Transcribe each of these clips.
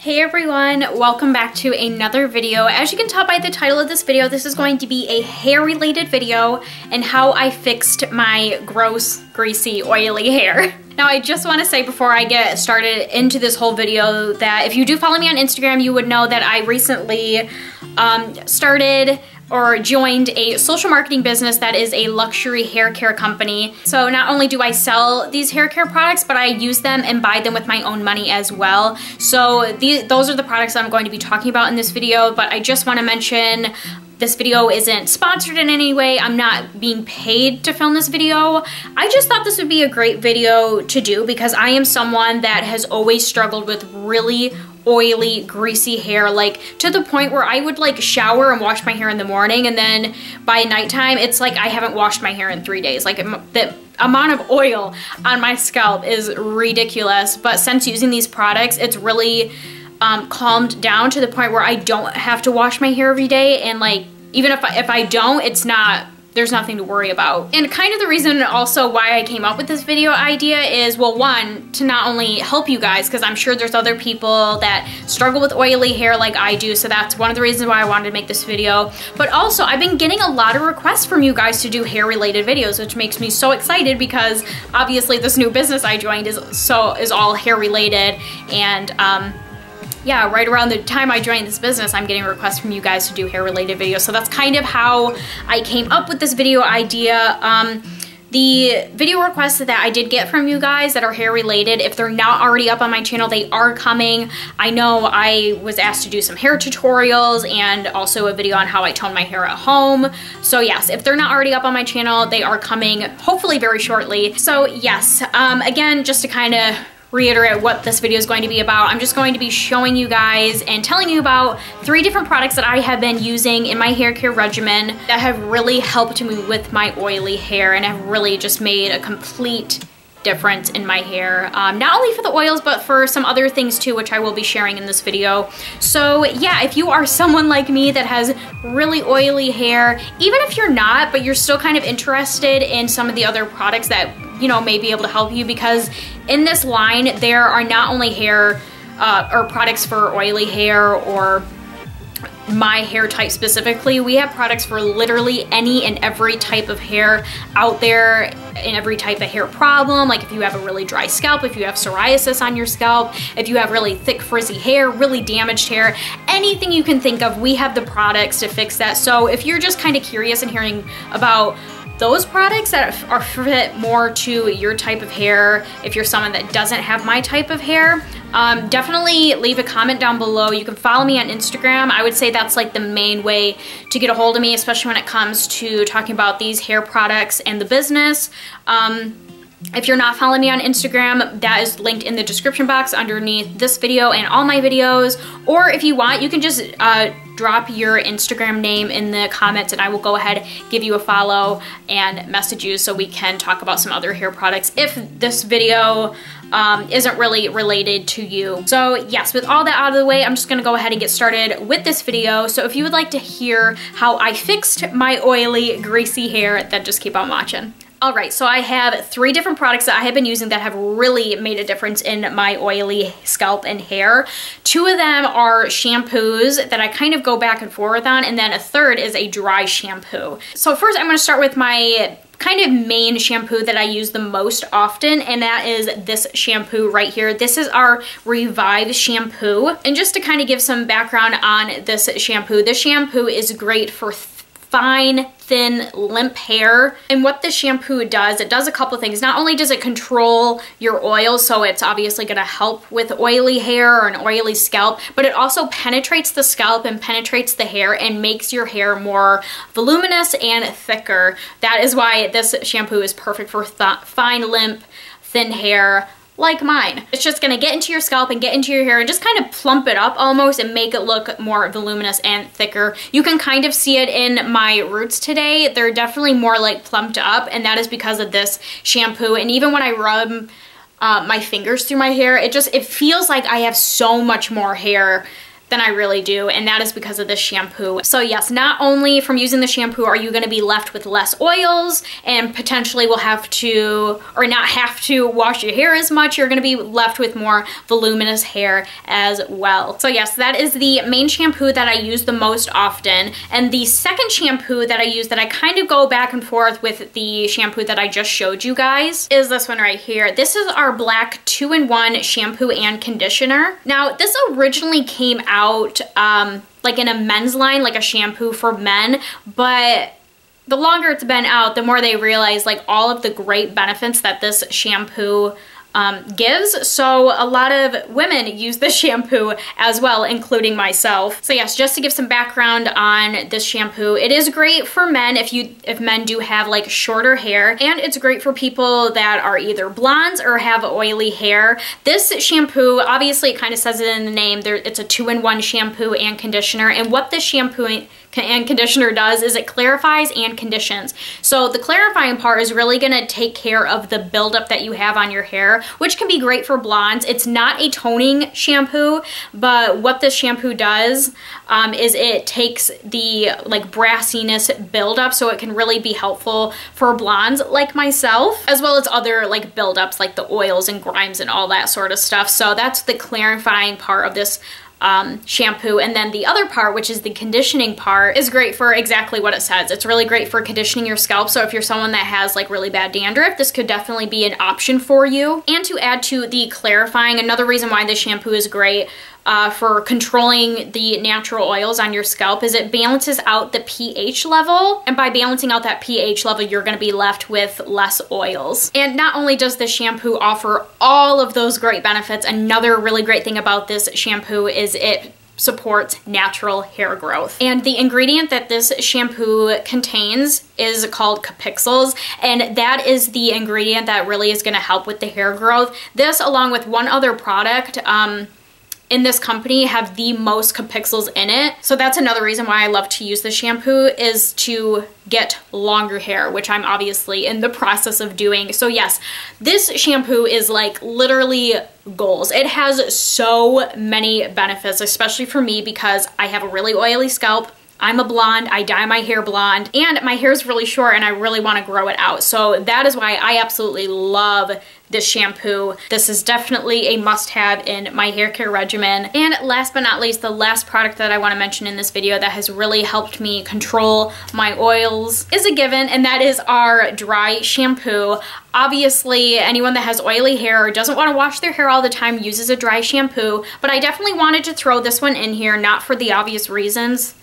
Hey everyone, welcome back to another video. As you can tell by the title of this video, this is going to be a hair related video and how I fixed my gross, greasy, oily hair. Now I just want to say before I get started into this whole video that if you do follow me on Instagram, you would know that I recently started or joined a social marketing business that is a luxury hair care company. So not only do I sell these hair care products, but I use them and buy them with my own money as well. So those are the products that I'm going to be talking about in this video, but I just want to mention this video isn't sponsored in any way. I'm not being paid to film this video. I just thought this would be a great video to do because I am someone that has always struggled with really oily, greasy hair, like to the point where I would like shower and wash my hair in the morning, and then by nighttime it's like I haven't washed my hair in 3 days. Like the amount of oil on my scalp is ridiculous. But since using these products, it's really calmed down to the point where I don't have to wash my hair every day, and like even if I don't, there's nothing to worry about. And kind of the reason also why I came up with this video idea is, well, one, to not only help you guys, because I'm sure there's other people that struggle with oily hair like I do, so that's one of the reasons why I wanted to make this video. But also, I've been getting a lot of requests from you guys to do hair related videos, which makes me so excited because obviously this new business I joined is all hair related. And yeah, right around the time I joined this business, I'm getting requests from you guys to do hair related videos. So that's kind of how I came up with this video idea. The video requests that I did get from you guys that are hair related, if they're not already up on my channel, they are coming. I know I was asked to do some hair tutorials and also a video on how I tone my hair at home. So yes, if they're not already up on my channel, they are coming hopefully very shortly. So yes, again, just to kind of reiterate what this video is going to be about, I'm just going to be showing you guys and telling you about 3 different products that I have been using in my hair care regimen that have really helped me with my oily hair and have really just made a complete difference in my hair, not only for the oils but for some other things too, which I will be sharing in this video. So yeah, if you are someone like me that has really oily hair, even if you're not, but you're still kind of interested in some of the other products that, you know, may be able to help you, because in this line there are not only hair or products for oily hair or my hair type specifically, we have products for literally any and every type of hair out there, in every type of hair problem. Like if you have a really dry scalp, if you have psoriasis on your scalp, if you have really thick frizzy hair, really damaged hair, anything you can think of, we have the products to fix that. So if you're just kind of curious and hearing about those products that are fit more to your type of hair, if you're someone that doesn't have my type of hair, definitely leave a comment down below. You can follow me on Instagram. I would say that's like the main way to get a hold of me, especially when it comes to talking about these hair products and the business. If you're not following me on Instagram, that is linked in the description box underneath this video and all my videos. Or if you want, you can just drop your Instagram name in the comments and I will go ahead, give you a follow and message you so we can talk about some other hair products if this video isn't really related to you. So yes, with all that out of the way, I'm just gonna go ahead and get started with this video. So if you would like to hear how I fixed my oily, greasy hair, then just keep on watching. All right, so I have 3 different products that I have been using that have really made a difference in my oily scalp and hair. 2 of them are shampoos that I kind of go back and forth on, and then a third is a dry shampoo. So first I'm gonna start with my kind of main shampoo that I use the most often, and that is this shampoo right here. This is our Revive shampoo. And just to kind of give some background on this shampoo is great for fine, thin, limp hair. And what this shampoo does, it does a couple things. Not only does it control your oil, so it's obviously gonna help with oily hair or an oily scalp, but it also penetrates the scalp and penetrates the hair and makes your hair more voluminous and thicker. That is why this shampoo is perfect for fine, limp, thin hair like mine. It's just gonna get into your scalp and get into your hair and just kind of plump it up almost and make it look more voluminous and thicker. You can kind of see it in my roots today. They're definitely more like plumped up, and that is because of this shampoo. And even when I rub my fingers through my hair, it feels like I have so much more hair than I really do, and that is because of this shampoo. So yes, not only from using the shampoo are you gonna be left with less oils and potentially will have to, or not have to wash your hair as much, you're gonna be left with more voluminous hair as well. So yes, that is the main shampoo that I use the most often. And the second shampoo that I use that I kind of go back and forth with the shampoo that I just showed you guys is this one right here. This is our black 2-in-1 shampoo and conditioner. Now, this originally came out like in a men's line, like a shampoo for men, but the longer it's been out, the more they realize like all of the great benefits that this shampoo gives. So a lot of women use this shampoo as well, including myself. So yes, just to give some background on this shampoo, it is great for men if men do have like shorter hair, and it's great for people that are either blondes or have oily hair. This shampoo, obviously it kind of says it in the name, it's a 2-in-1 shampoo and conditioner, and what this shampoo and conditioner does is it clarifies and conditions. So the clarifying part is really gonna take care of the buildup that you have on your hair, which can be great for blondes. It's not a toning shampoo, but what this shampoo does is it takes the like brassiness buildup, so it can really be helpful for blondes like myself, as well as other like buildups like the oils and grimes and all that sort of stuff. So that's the clarifying part of this shampoo. And then the other part, which is the conditioning part, is great for exactly what it says. It's really great for conditioning your scalp. So if you're someone that has like really bad dandruff, this could definitely be an option for you. And to add to the clarifying, another reason why this shampoo is great for controlling the natural oils on your scalp is it balances out the pH level. And by balancing out that pH level, you're gonna be left with less oils. And not only does this shampoo offer all of those great benefits, another really great thing about this shampoo is it supports natural hair growth. And the ingredient that this shampoo contains is called capixyls, and that is the ingredient that really is gonna help with the hair growth. This, along with one other product, in this company have the most capixyls in it. So that's another reason why I love to use this shampoo, is to get longer hair, which I'm obviously in the process of doing. So yes, this shampoo is like literally goals. It has so many benefits, especially for me because I have a really oily scalp. I'm a blonde, I dye my hair blonde, and my hair is really short and I really want to grow it out. So that is why I absolutely love this shampoo. This is definitely a must-have in my hair care regimen. And last but not least, the last product that I want to mention in this video that has really helped me control my oils is a given, and that is our dry shampoo. Obviously, anyone that has oily hair or doesn't want to wash their hair all the time uses a dry shampoo, but I definitely wanted to throw this one in here, not for the obvious reasons,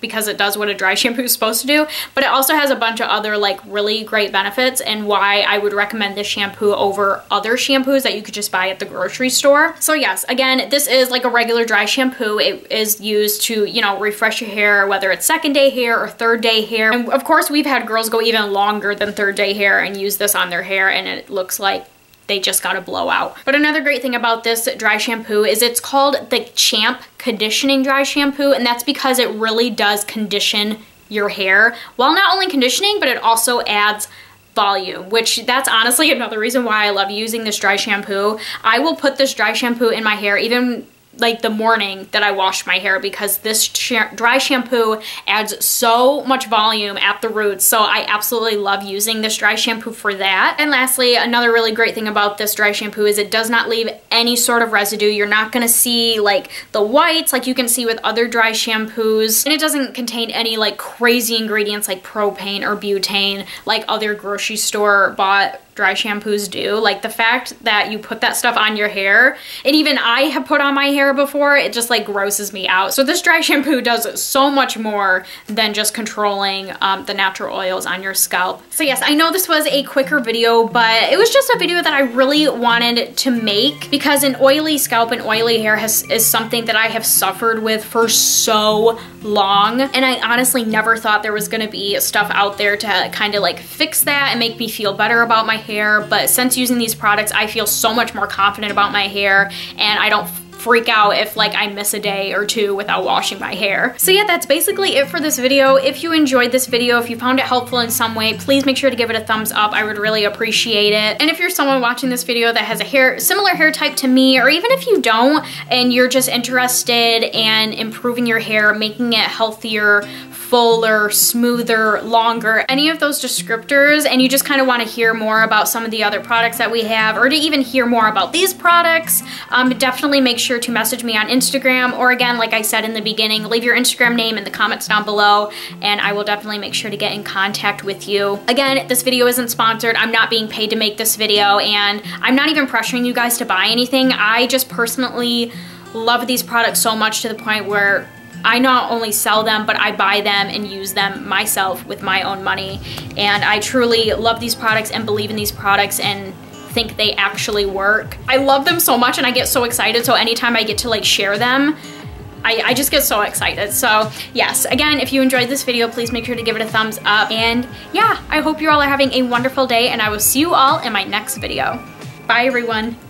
because it does what a dry shampoo is supposed to do, but it also has a bunch of other like really great benefits and why I would recommend this shampoo over other shampoos that you could just buy at the grocery store. So yes, again, this is like a regular dry shampoo. It is used to, you know, refresh your hair, whether it's second day hair or third day hair. And of course, we've had girls go even longer than third day hair and use this on their hair, and it looks like they just got a blowout. But another great thing about this dry shampoo is it's called the Champ Conditioning Dry Shampoo, and that's because it really does condition your hair while not only conditioning, but it also adds volume, which that's honestly another reason why I love using this dry shampoo. I will put this dry shampoo in my hair even like the morning that I wash my hair, because this dry shampoo adds so much volume at the roots. So I absolutely love using this dry shampoo for that. And lastly, another really great thing about this dry shampoo is it does not leave any sort of residue. You're not gonna see like the whites like you can see with other dry shampoos. And it doesn't contain any like crazy ingredients like propane or butane like other grocery store bought dry shampoos do. Like the fact that you put that stuff on your hair, and even I have put on my hair before, it just like grosses me out. So this dry shampoo does so much more than just controlling the natural oils on your scalp. So yes, I know this was a quicker video, but it was just a video that I really wanted to make because an oily scalp and oily hair is something that I have suffered with for so long. And I honestly never thought there was gonna be stuff out there to kind of like fix that and make me feel better about my hair. But since using these products, I feel so much more confident about my hair, and I don't freak out if like I miss a day or two without washing my hair. So yeah, that's basically it for this video. If you enjoyed this video, if you found it helpful in some way, please make sure to give it a thumbs up. I would really appreciate it. And if you're someone watching this video that has a similar hair type to me, or even if you don't and you're just interested in improving your hair, making it healthier, fuller, smoother, longer, any of those descriptors, and you just kind of want to hear more about some of the other products that we have, or to even hear more about these products, definitely make sure to message me on Instagram, or again, like I said in the beginning, leave your Instagram name in the comments down below, and I will definitely make sure to get in contact with you. Again, this video isn't sponsored. I'm not being paid to make this video, and I'm not even pressuring you guys to buy anything. I just personally love these products so much to the point where I not only sell them, but I buy them and use them myself with my own money. And I truly love these products and believe in these products and think they actually work. I love them so much and I get so excited. So anytime I get to like share them, I just get so excited. So yes, again, if you enjoyed this video, please make sure to give it a thumbs up. And yeah, I hope you all are having a wonderful day, and I will see you all in my next video. Bye everyone.